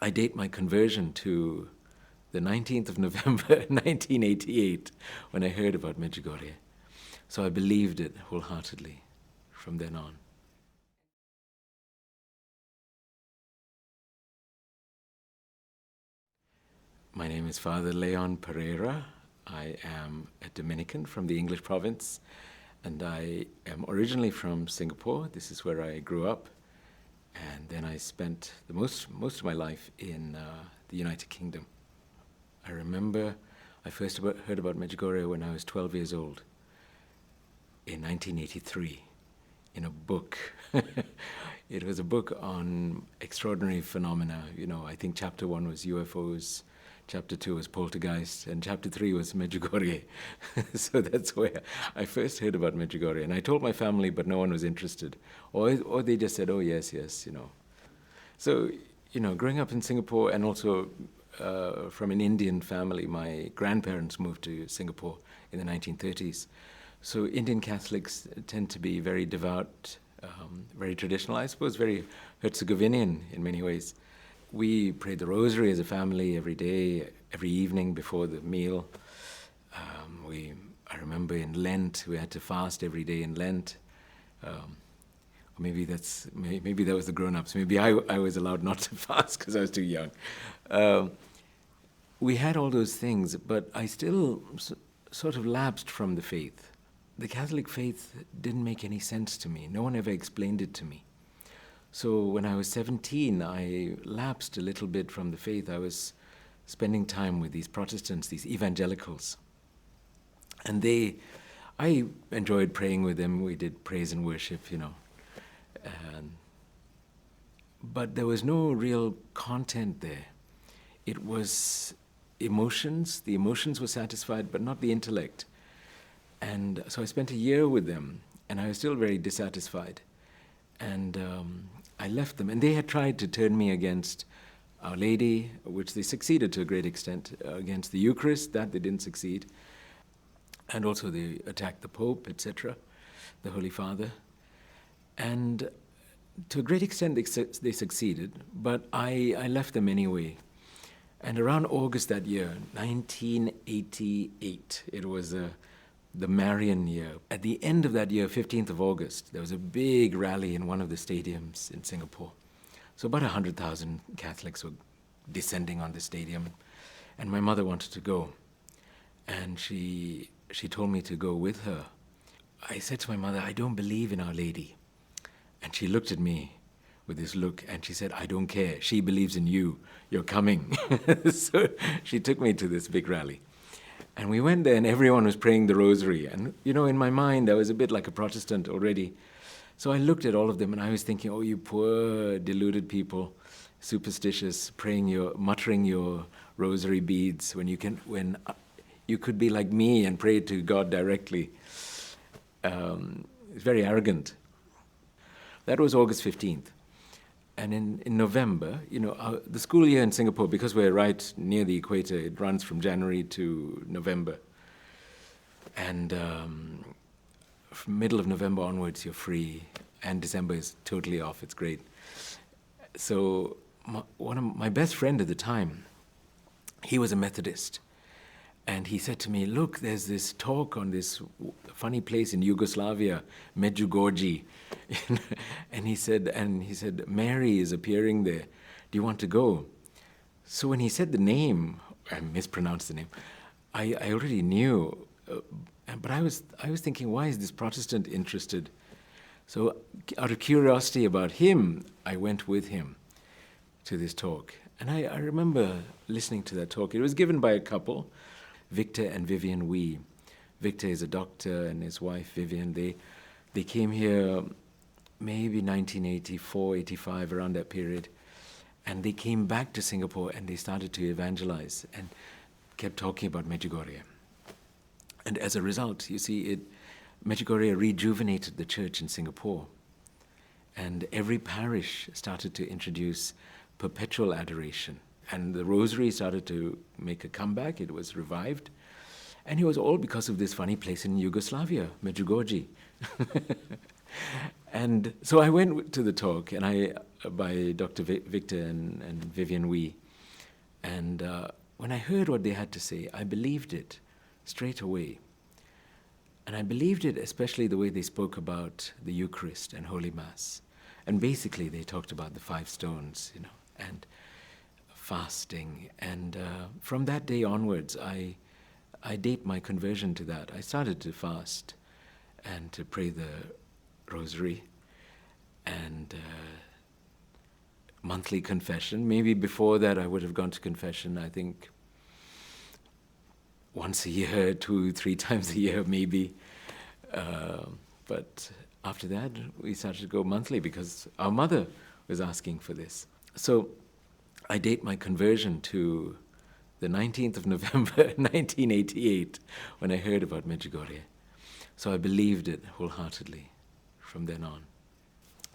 I date my conversion to the 19th of November, 1988, when I heard about Medjugorje. So I believed it wholeheartedly from then on. My name is Father Leon Pereira. I am a Dominican from the English province, and I am originally from Singapore. This is where I grew up. And then I spent the most of my life in the United Kingdom. I remember I first heard about Medjugorje when I was 12 years old, in 1983, in a book. It was a book on extraordinary phenomena. You know, I think chapter 1 was UFOs, chapter 2 was poltergeist, and chapter 3 was Medjugorje. So that's where I first heard about Medjugorje. And I told my family, but no one was interested. Or they just said, oh, yes, you know. So, you know, growing up in Singapore and also from an Indian family, my grandparents moved to Singapore in the 1930s. So Indian Catholics tend to be very devout, very traditional, I suppose, very Herzegovinian in many ways. We prayed the rosary as a family every day, every evening before the meal. I remember in Lent, we had to fast every day in Lent. Maybe that was the grown-ups. Maybe I was allowed not to fast because I was too young. We had all those things, but I still sort of lapsed from the faith. The Catholic faith didn't make any sense to me. No one ever explained it to me. So when I was 17, I lapsed a little bit from the faith. I was spending time with these Protestants, these evangelicals. And I enjoyed praying with them. We did praise and worship, you know. But there was no real content there. It was emotions. The emotions were satisfied, but not the intellect. And so I spent a year with them, and I was still very dissatisfied. And I left them, and they had tried to turn me against Our Lady, which they succeeded to a great extent, against the Eucharist, that they didn't succeed. And also they attacked the Pope, etc., the Holy Father. And to a great extent they succeeded, but I left them anyway. And around August that year, 1988, it was the Marian year. At the end of that year, 15th of August, there was a big rally in one of the stadiums in Singapore. So about 100,000 Catholics were descending on the stadium, and my mother wanted to go. And she told me to go with her. I said to my mother, I don't believe in Our Lady. And she looked at me with this look, and she said, I don't care. She believes in you. You're coming. So she took me to this big rally. And we went there, and everyone was praying the rosary. And, you know, in my mind, I was a bit like a Protestant already. So I looked at all of them, and I was thinking, oh, you poor, deluded people, superstitious, muttering your rosary beads when you could be like me and pray to God directly. It's very arrogant. That was August 15th. And in November, you know, the school year in Singapore, because we're right near the equator, it runs from January to November. And from middle of November onwards, you're free. And December is totally off. It's great. So one of my best friend at the time, he was a Methodist. And he said to me, look, there's this talk on this funny place in Yugoslavia, Medjugorje. and he said, Mary is appearing there. Do you want to go? So when he said the name, I mispronounced the name, I already knew. But I was thinking, why is this Protestant interested? So out of curiosity about him, I went with him to this talk. And I remember listening to that talk. It was given by a couple, Victor and Vivian Wee. Victor is a doctor, and his wife, Vivian, they came here maybe 1984, 85, around that period. And they came back to Singapore, and they started to evangelize and kept talking about Medjugorje. And as a result, you see, Medjugorje rejuvenated the church in Singapore. And every parish started to introduce Perpetual Adoration. And the rosary started to make a comeback. It was revived. And it was all because of this funny place in Yugoslavia, Medjugorje. And so I went to the talk, and by Dr. Victor and Vivian Wee. And when I heard what they had to say, I believed it straight away. And I believed it especially the way they spoke about the Eucharist and Holy Mass. And basically they talked about the 5 stones, and fasting. And from that day onwards, I date my conversion to that. I started to fast and to pray the rosary and monthly confession. Maybe before that I would have gone to confession, I think, once a year, 2-3 times a year maybe. But after that, we started to go monthly because our mother was asking for this. So I date my conversion to the 19th of November, 1988, when I heard about Medjugorje. So I believed it wholeheartedly from then on.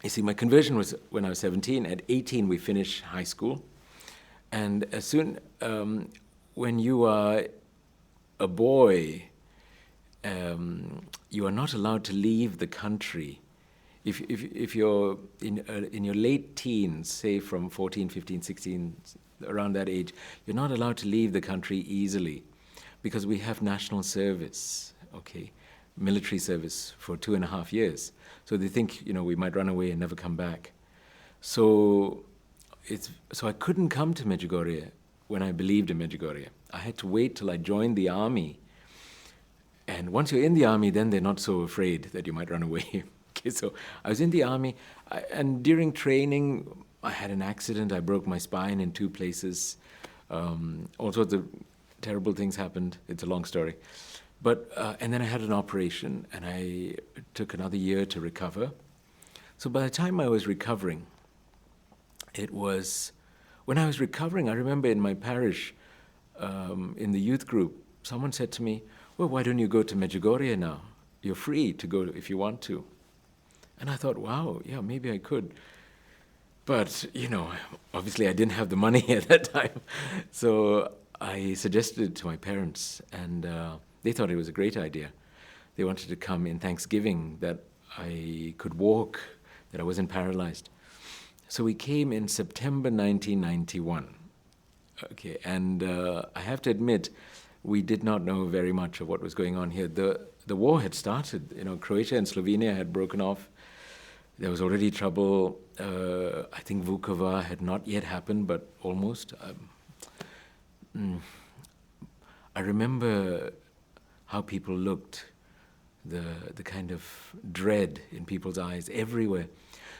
You see, my conversion was when I was 17. At 18, we finished high school. And as soon, when you are a boy, you are not allowed to leave the country. If you're in your late teens, say from 14, 15, 16, around that age, you're not allowed to leave the country easily because we have national service, military service for 2.5 years. So they think, we might run away and never come back. So I couldn't come to Medjugorje when I believed in Medjugorje. I had to wait till I joined the army. And once you're in the army, then they're not so afraid that you might run away. So I was in the army, and during training, I had an accident. I broke my spine in 2 places. All sorts of terrible things happened. It's a long story. But and then I had an operation, and I took another year to recover. So by the time I was recovering, when I was recovering, I remember in my parish, in the youth group, someone said to me, well, why don't you go to Medjugorje now? You're free to go if you want to. And I thought, wow, yeah, maybe I could. But, obviously I didn't have the money at that time. So I suggested it to my parents, and they thought it was a great idea. They wanted to come in Thanksgiving, that I could walk, that I wasn't paralyzed. So we came in September 1991. And I have to admit, we did not know very much of what was going on here. The war had started. Croatia and Slovenia had broken off. There was already trouble. I think Vukovar had not yet happened, but almost. I remember how people looked, the kind of dread in people's eyes everywhere.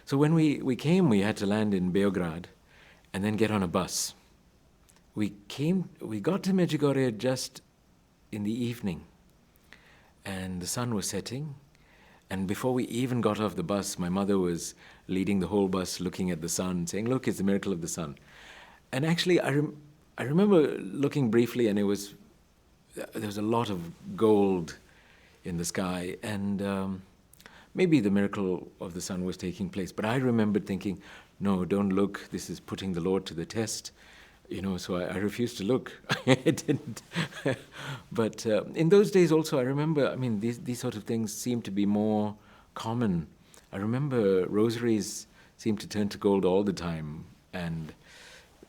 So when we came, we had to land in Beograd and then get on a bus. We got to Medjugorje just in the evening, and the sun was setting. And before we even got off the bus, my mother was leading the whole bus, looking at the sun, saying, look, it's the miracle of the sun. And actually, I remember looking briefly, and there was a lot of gold in the sky, and maybe the miracle of the sun was taking place. But I remembered thinking, no, don't look, this is putting the Lord to the test. So I refused to look. I didn't. But in those days also, I remember, these sort of things seemed to be more common. I remember rosaries seemed to turn to gold all the time, and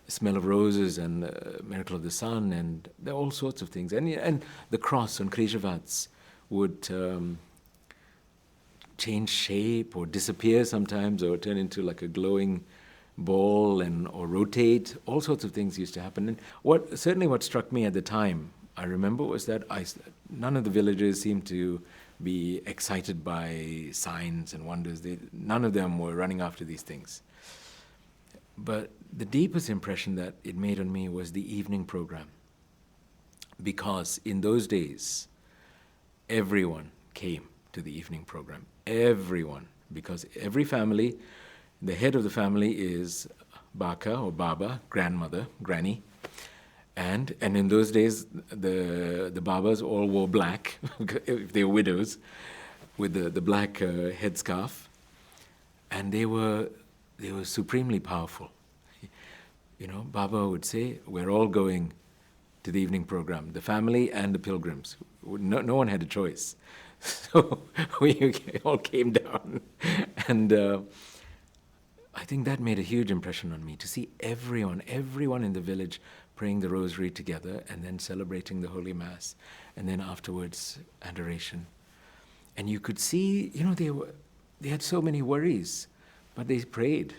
smell of roses, and miracle of the sun, and there are all sorts of things. And the cross on Křižovat's would change shape or disappear sometimes, or turn into like a glowing ball or rotate. All sorts of things used to happen. And what struck me at the time, I remember, was that none of the villagers seemed to be excited by signs and wonders. None of them were running after these things. But the deepest impression that it made on me was the evening program. Because in those days, everyone came to the evening program. Everyone. Because every family, the head of the family is Baka or Baba, grandmother, granny. And in those days, the Babas all wore black, if they were widows, with the black headscarf. And they were supremely powerful. Baba would say, we're all going to the evening program, the family and the pilgrims. No one had a choice. So we all came down, And I think that made a huge impression on me, to see everyone in the village praying the rosary together and then celebrating the Holy Mass, and then afterwards adoration. And you could see, they had so many worries, but they prayed.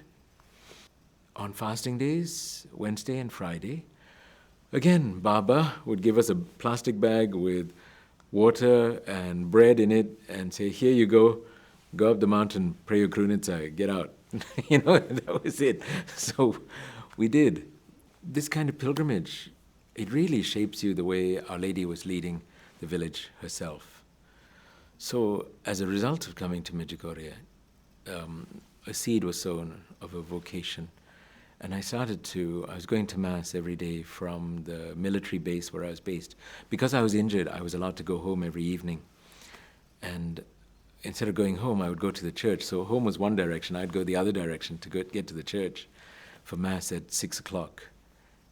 On fasting days, Wednesday and Friday, again, Baba would give us a plastic bag with water and bread in it and say, here you go up the mountain, pray your krunitsa, get out. That was it. So we did. This kind of pilgrimage, it really shapes you the way Our Lady was leading the village herself. So as a result of coming to Medjugorje, a seed was sown of a vocation. And I was going to Mass every day from the military base where I was based. Because I was injured, I was allowed to go home every evening. And instead of going home, I would go to the church. So home was one direction, I'd go the other direction to get to the church for Mass at 6 o'clock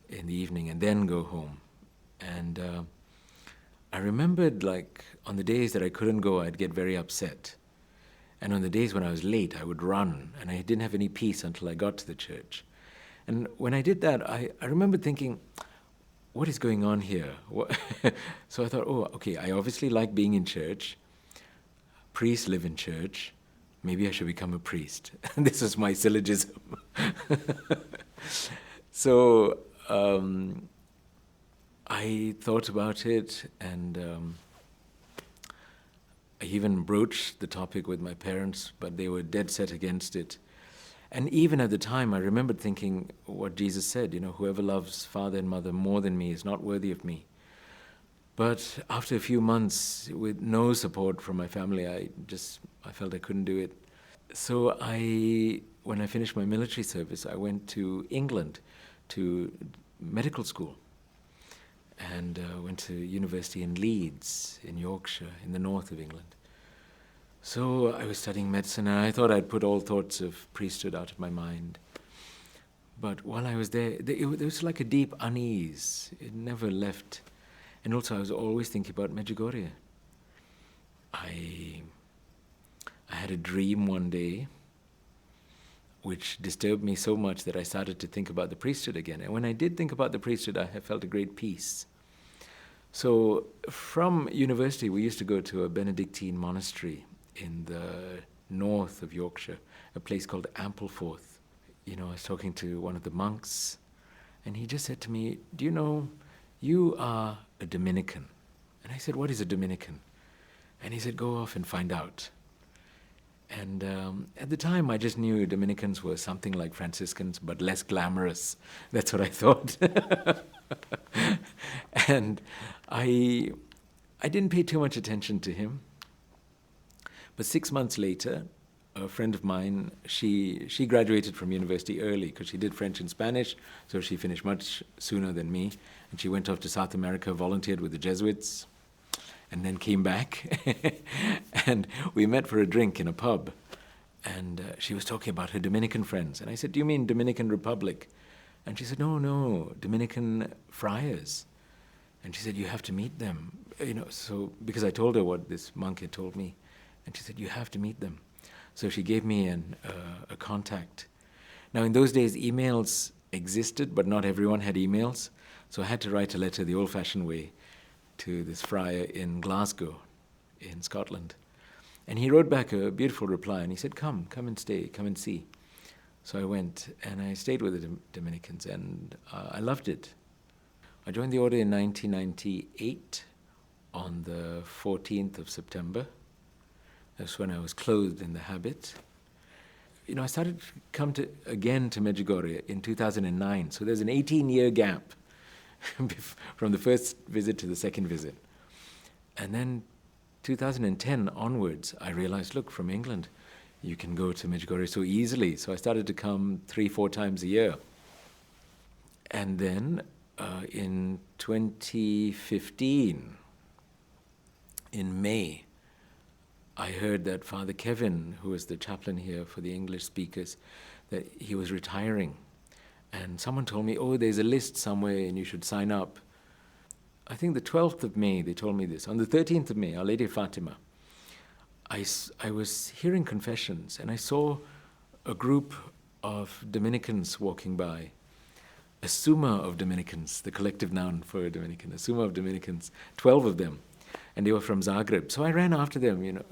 in the evening, and then go home. And I remembered, on the days that I couldn't go, I'd get very upset. And on the days when I was late, I would run, and I didn't have any peace until I got to the church. And when I did that, I remember thinking, what is going on here? So I thought, okay, I obviously like being in church. Priests live in church. Maybe I should become a priest. And this was my syllogism. So I thought about it, and I even broached the topic with my parents, but they were dead set against it. And even at the time, I remembered thinking what Jesus said, whoever loves father and mother more than me is not worthy of me. But after a few months, with no support from my family, I felt I couldn't do it. So when I finished my military service, I went to England to medical school, and went to university in Leeds, in Yorkshire, in the north of England. So I was studying medicine, and I thought I'd put all thoughts of priesthood out of my mind. But while I was there, there was like a deep unease. It never left. And also I was always thinking about Medjugorje. I had a dream one day which disturbed me so much that I started to think about the priesthood again. And when I did think about the priesthood, I felt a great peace. So from university, we used to go to a Benedictine monastery in the north of Yorkshire, a place called Ampleforth. I was talking to one of the monks, and he just said to me, do you know, you are a Dominican? And I said, what is a Dominican? And he said, go off and find out. And at the time, I just knew Dominicans were something like Franciscans, but less glamorous. That's what I thought. And I didn't pay too much attention to him. But 6 months later, a friend of mine, she graduated from university early because she did French and Spanish, so she finished much sooner than me. And she went off to South America, volunteered with the Jesuits, and then came back. And we met for a drink in a pub. And she was talking about her Dominican friends. And I said, do you mean Dominican Republic? And she said, no, Dominican Friars. And she said, you have to meet them. So because I told her what this monk had told me. And she said, you have to meet them. So she gave me a contact. Now, in those days, emails existed, but not everyone had emails. So I had to write a letter the old-fashioned way to this friar in Glasgow, in Scotland. And he wrote back a beautiful reply, and he said, come and stay, come and see. So I went, and I stayed with the Dominicans, and I loved it. I joined the order in 1998 on the 14th of September. That's when I was clothed in the habit. I started to come again to Medjugorje in 2009, so there's an 18-year gap from the first visit to the second visit. And then 2010 onwards, I realized, look, from England, you can go to Medjugorje so easily. So I started to come 3-4 times a year. And then in 2015, in May, I heard that Father Kevin, who was the chaplain here for the English speakers, that he was retiring. And someone told me, there's a list somewhere and you should sign up. I think the 12th of May, they told me this. On the 13th of May, Our Lady of Fatima, I was hearing confessions, and I saw a group of Dominicans walking by, a summa of Dominicans, the collective noun for a Dominican, a summa of Dominicans, 12 of them, and they were from Zagreb. So I ran after them,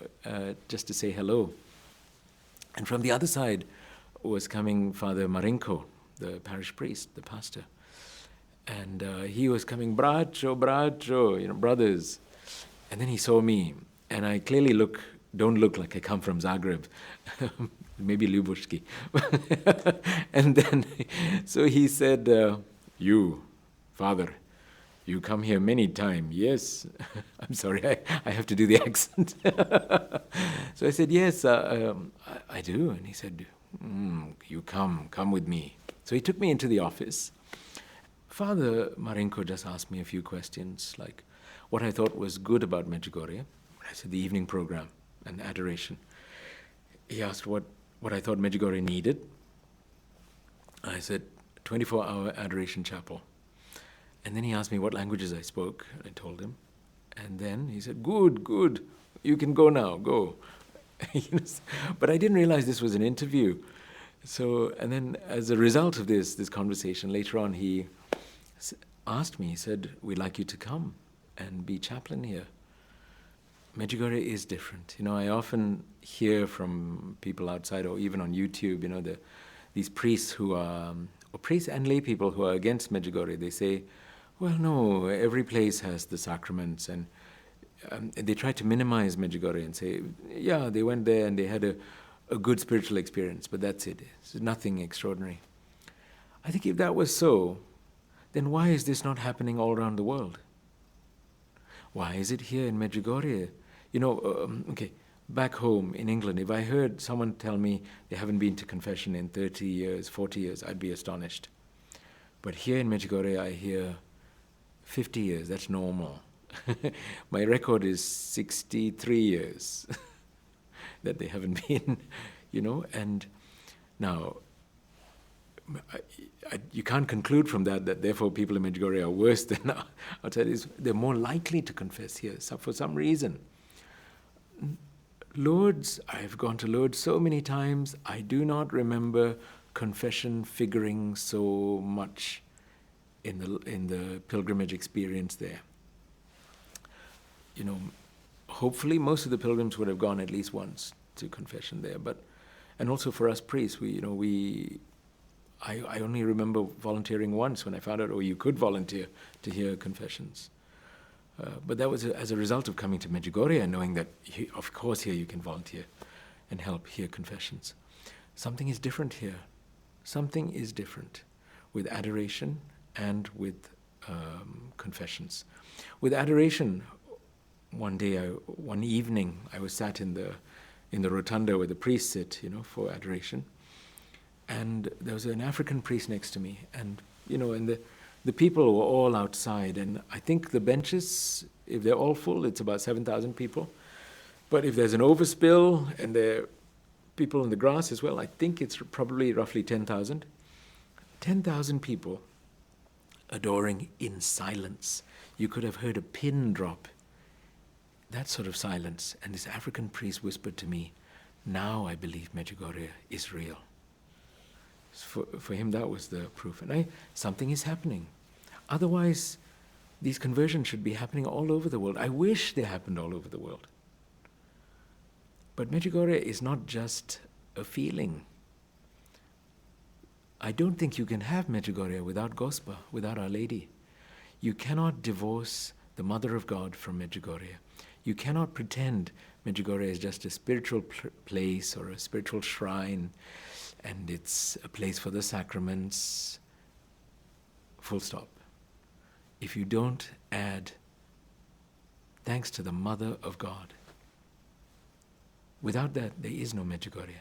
just to say hello. And from the other side was coming Father Marinko, the parish priest, the pastor. And he was coming, bracho, brothers. And then he saw me, and I clearly don't look like I come from Zagreb, maybe Ljubuški. And then, so he said, you, Father, you come here many times, yes? I'm sorry, I have to do the accent. So I said, yes, I do. And he said, you come with me. So he took me into the office. Father Marinko just asked me a few questions, like what I thought was good about Medjugorje. I said the evening program and adoration. He asked what I thought Medjugorje needed. I said 24-hour adoration chapel. And then he asked me what languages I spoke. I told him. And then he said, good, you can go now, go. But I didn't realize this was an interview. So, and then as a result of this conversation, later on he asked me, he said, we'd like you to come and be chaplain here. Medjugorje is different. I often hear from people outside or even on YouTube, these priests who are, or priests and lay people who are against Medjugorje. They say, well, no, every place has the sacraments, and they try to minimize Medjugorje and say, yeah, they went there and they had a good spiritual experience, but that's it. It's nothing extraordinary. I think if that was so, then why is this not happening all around the world? Why is it here in Medjugorje? Okay, back home in England, if I heard someone tell me they haven't been to confession in 30 years, 40 years, I'd be astonished. But here in Medjugorje, I hear 50 years, that's normal. My record is 63 years that they haven't been, and now you can't conclude from that therefore people in Medjugorje are worse than outside. They're more likely to confess here for some reason. Lourdes, I've gone to Lourdes so many times, I do not remember confession figuring so much in the pilgrimage experience there. Hopefully most of the pilgrims would have gone at least once to confession there, and also for us priests, I only remember volunteering once when I found out, you could volunteer to hear confessions. But that was as a result of coming to Medjugorje and knowing that, of course, here you can volunteer and help hear confessions. Something is different here. Something is different with adoration and with confessions. With adoration, one evening, I was sat in the Rotunda where the priests sit, for adoration. And there was an African priest next to me, and the people were all outside, and I think the benches, if they're all full, it's about 7,000 people. But if there's an overspill and there are people in the grass as well, I think it's probably roughly 10,000. 10,000 people adoring in silence. You could have heard a pin drop. That sort of silence. And this African priest whispered to me, now I believe Medjugorje is real. For him, that was the proof. And something is happening. Otherwise, these conversions should be happening all over the world. I wish they happened all over the world. But Medjugorje is not just a feeling. I don't think you can have Medjugorje without Gospa, without Our Lady. You cannot divorce the Mother of God from Medjugorje. You cannot pretend Medjugorje is just a spiritual place or a spiritual shrine, and it's a place for the sacraments, full stop. If you don't add, thanks to the Mother of God, without that, there is no Medjugorje.